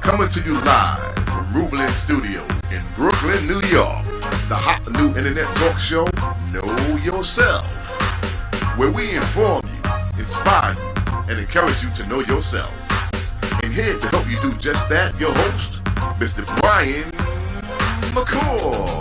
Coming to you live from Rublin Studio in Brooklyn, New York. The hot new internet talk show, Know Yourself, where we inform you, inspire you, and encourage you to know yourself. And here to help you do just that, your host, Mr. Brian McCoy.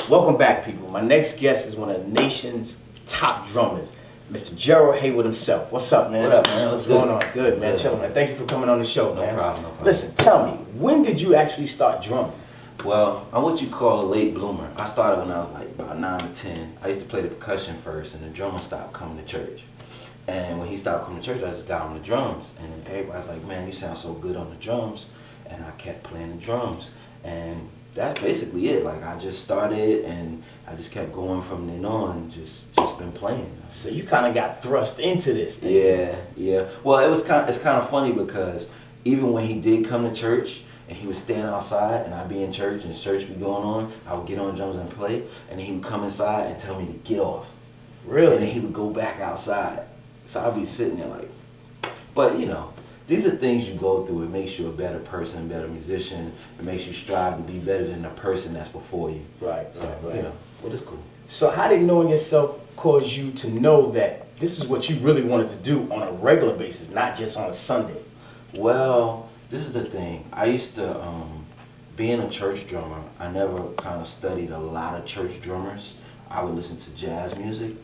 Welcome back, people. My next guest is one of the nation's top drummers, Mr. Gerald Haywood himself. What's up, man? What up, man? What's going on? Good, man. Chill, man. Thank you for coming on the show, man. No problem. Listen, tell me, when did you actually start drumming? Well, I'm what you call a late bloomer. I started when I was like about 9 to 10. I used to play the percussion first, and the drummer stopped coming to church. And when he stopped coming to church, I just got on the drums. And then everybody's like, man, you sound so good on the drums. And I kept playing the drums. And that's basically it. Like, I just started, and I just kept going from then on, just been playing. So you kind of got thrust into this thing. Yeah. Well, it's kind of funny because even when he did come to church, and he would stand outside, and I'd be in church, and church be going on, I would get on drums and play, and then he would come inside and tell me to get off. Really? And then he would go back outside. So I'd be sitting there like, but you know, these are things you go through. It makes you a better person, a better musician. It makes you strive to be better than the person that's before you. Right. You know, well, it's cool. So how did knowing yourself cause you to know that this is what you really wanted to do on a regular basis, not just on a Sunday? Well, this is the thing. I used to, being a church drummer, I never kind of studied a lot of church drummers. I would listen to jazz music,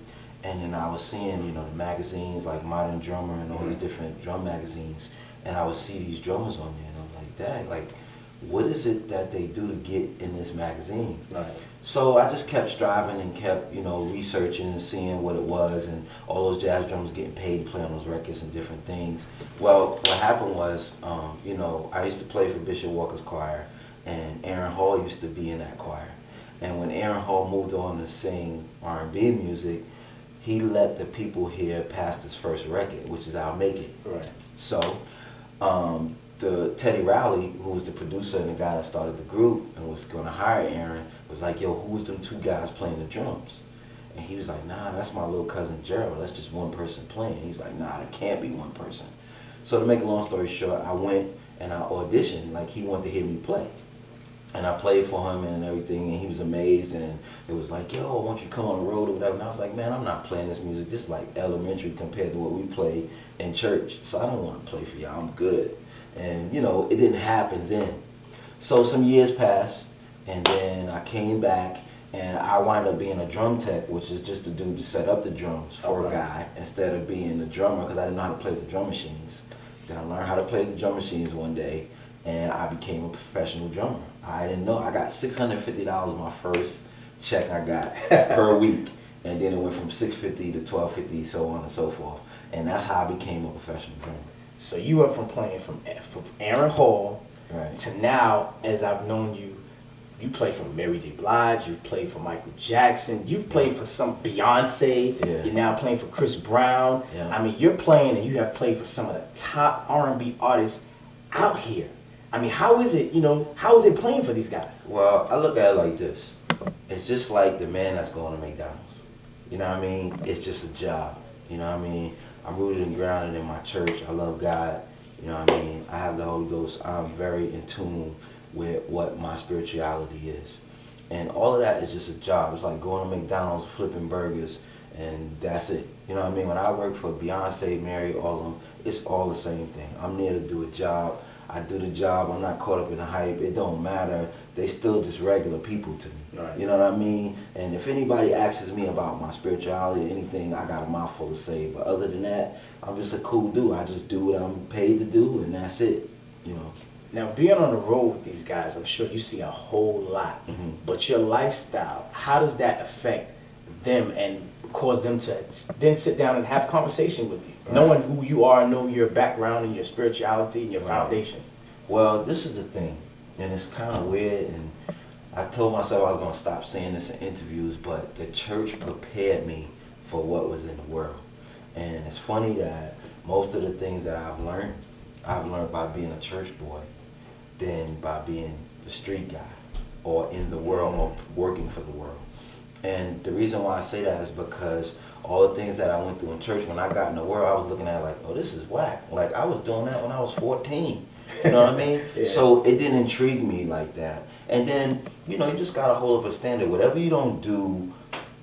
and then I was seeing, you know, the magazines like Modern Drummer and all these different drum magazines, and I would see these drummers on there, and I'm like, dang, like, what is it that they do to get in this magazine? Right. So I just kept striving and kept, you know, researching and seeing what it was, and all those jazz drummers getting paid to play on those records and different things. Well, what happened was, you know, I used to play for Bishop Walker's choir, and Aaron Hall used to be in that choir. And when Aaron Hall moved on to sing R&B music, he let the people hear past his first record, which is I'll Make It. Right. So, the Teddy Riley, who was the producer and the guy that started the group and was going to hire Aaron, was like, yo, who's them two guys playing the drums? And he was like, nah, that's my little cousin Gerald. That's just one person playing. He's like, nah, it can't be one person. So to make a long story short, I went and I auditioned. Like, he wanted to hear me play. And I played for him and everything, and he was amazed, and it was like, yo, why don't you come on the road or whatever? And I was like, man, I'm not playing this music. This is like elementary compared to what we play in church. So I don't want to play for y'all. I'm good. And, you know, it didn't happen then. So some years passed, and then I came back, and I wound up being a drum tech, which is just a dude to set up the drums for a guy instead of being a drummer, because I didn't know how to play the drum machines. Then I learned how to play the drum machines one day, and I became a professional drummer. I didn't know. I got $650 my first check I got per week, and then it went from $650 to $1250, so on and so forth. And that's how I became a professional drummer. So you went from playing from Aaron Hall Right. to now, as I've known you, you play for Mary J. Blige, you've played for Michael Jackson, you've played for some Beyonce, Yeah. You're now playing for Chris Brown. Yeah. I mean, you're playing and you have played for some of the top R&B artists out here. I mean, how is it, how is it playing for these guys? Well, I look at it like this. It's just like the man that's going to McDonald's. You know what I mean? It's just a job. You know what I mean? I'm rooted and grounded in my church. I love God. You know what I mean? I have the Holy Ghost. I'm very in tune with what my spirituality is. And all of that is just a job. It's like going to McDonald's, flipping burgers, and that's it. You know what I mean? When I work for Beyonce, Mary, all of them, it's all the same thing. I'm there to do a job. I do the job. I'm not caught up in the hype. It don't matter. They still just regular people to me. Right. You know what I mean? And if anybody asks me about my spirituality or anything, I got a mouthful to say. But other than that, I'm just a cool dude. I just do what I'm paid to do, and that's it. You know. Now, being on the road with these guys, I'm sure you see a whole lot. Mhm. But your lifestyle, how does that affect them and cause them to then sit down and have conversation with you, Right. knowing who you are, know your background and your spirituality and your Right. foundation? Well, this is the thing, and it's kind of weird, and I told myself I was going to stop saying this in interviews, but the church prepared me for what was in the world. And it's funny that most of the things that I've learned by being a church boy than by being the street guy or in the world or working for the world. And the reason why I say that is because all the things that I went through in church, when I got in the world, I was looking at it like, oh, this is whack. Like, I was doing that when I was 14. You know what I mean? Yeah. So it didn't intrigue me like that. And then, you know, you just got to hold up a standard. Whatever you don't do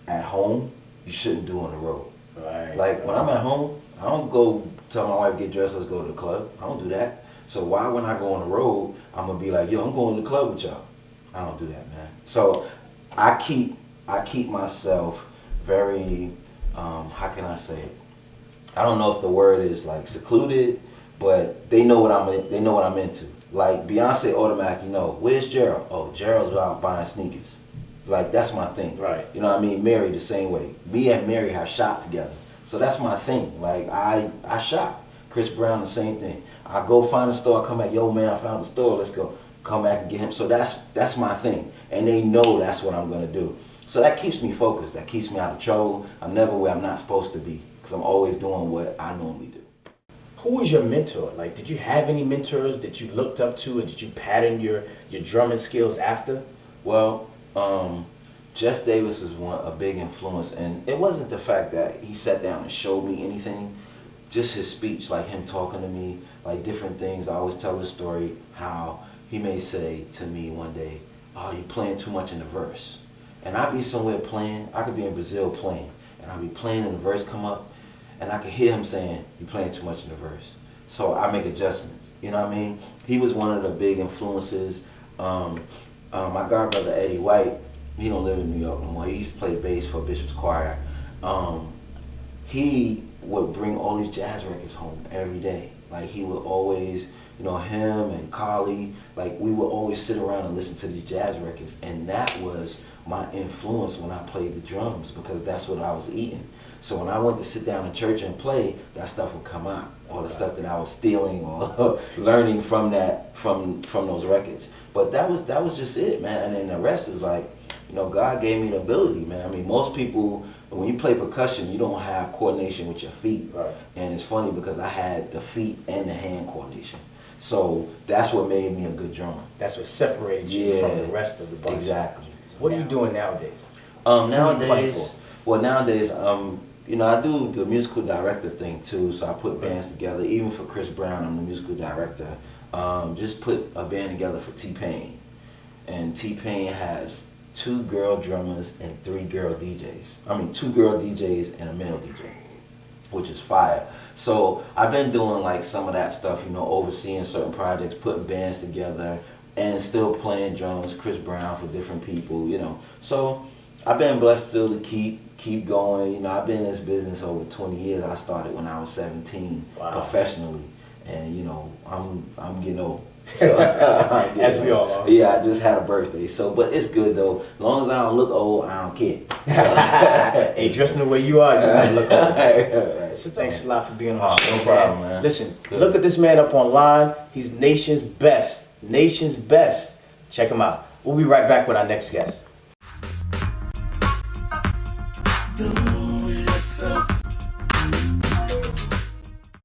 at home, you shouldn't do on the road. Right. Like, when I'm at home, I don't go tell my wife, get dressed, let's go to the club. I don't do that. So why when I go on the road, I'm going to be like, yo, I'm going to the club with y'all. I don't do that, man. So I keep myself very, how can I say it? I don't know if the word is like secluded, but they know what I'm into. Like Beyonce automatically know, where's Gerald? Oh, Gerald's out buying sneakers. Like, that's my thing. Right. You know what I mean? Mary the same way. Me and Mary have shopped together. So that's my thing. Like, I shop. Chris Brown, the same thing. I go find a store, I come back, yo man, I found the store, let's go. Come back and get him. So that's my thing. And they know that's what I'm gonna do. So that keeps me focused. That keeps me out of trouble. I'm never where I'm not supposed to be. Because I'm always doing what I normally do. Who was your mentor? Like, did you have any mentors that you looked up to, and did you pattern your drumming skills after? Well, Jeff Davis was a big influence, and it wasn't the fact that he sat down and showed me anything, just his speech, like him talking to me, like different things. I always tell this story how he may say to me one day, oh, you're playing too much in the verse. And I'd be somewhere playing, I could be in Brazil playing, and I'd be playing and the verse come up, and I could hear him saying, you're playing too much in the verse. So I make adjustments, you know what I mean? He was one of the big influences. My godbrother Eddie White, he don't live in New York no more. He used to play bass for Bishop's Choir. He would bring all these jazz records home every day. Like, he would always, you know, him and Carly, like, we would always sit around and listen to these jazz records. And that was my influence when I played the drums, because that's what I was eating. So when I went to sit down in church and play, that stuff would come out. All the stuff that I was stealing or learning from those records. But that was just it, man. And then the rest is like, you know, God gave me the ability, man. I mean, most people, when you play percussion, you don't have coordination with your feet. Right. And it's funny because I had the feet and the hand coordination. So that's what made me a good drummer. That's what separated you from the rest of the bunch. Exactly. What are you doing nowadays? Nowadays, you know, I do the musical director thing too, so I put bands together. Even for Chris Brown, I'm the musical director. Just put a band together for T-Pain. And T-Pain has 2 girl drummers and 3 girl DJs. I mean, 2 girl DJs and a male DJ, which is fire. So I've been doing like some of that stuff, you know, overseeing certain projects, putting bands together, and still playing drums, Chris Brown for different people, you know. So I've been blessed still to keep going. You know, I've been in this business over 20 years. I started when I was 17 professionally, and you know, I'm getting old. So, As we all are. Yeah, I just had a birthday. So, but it's good though. As long as I don't look old, I don't care. So. Hey, dressing the way you are, you don't look old. Right. So thanks a lot for being on the show, No problem, man. Listen, Good. look at this man up online. He's nation's best. Nation's best. Check him out. We'll be right back with our next guest.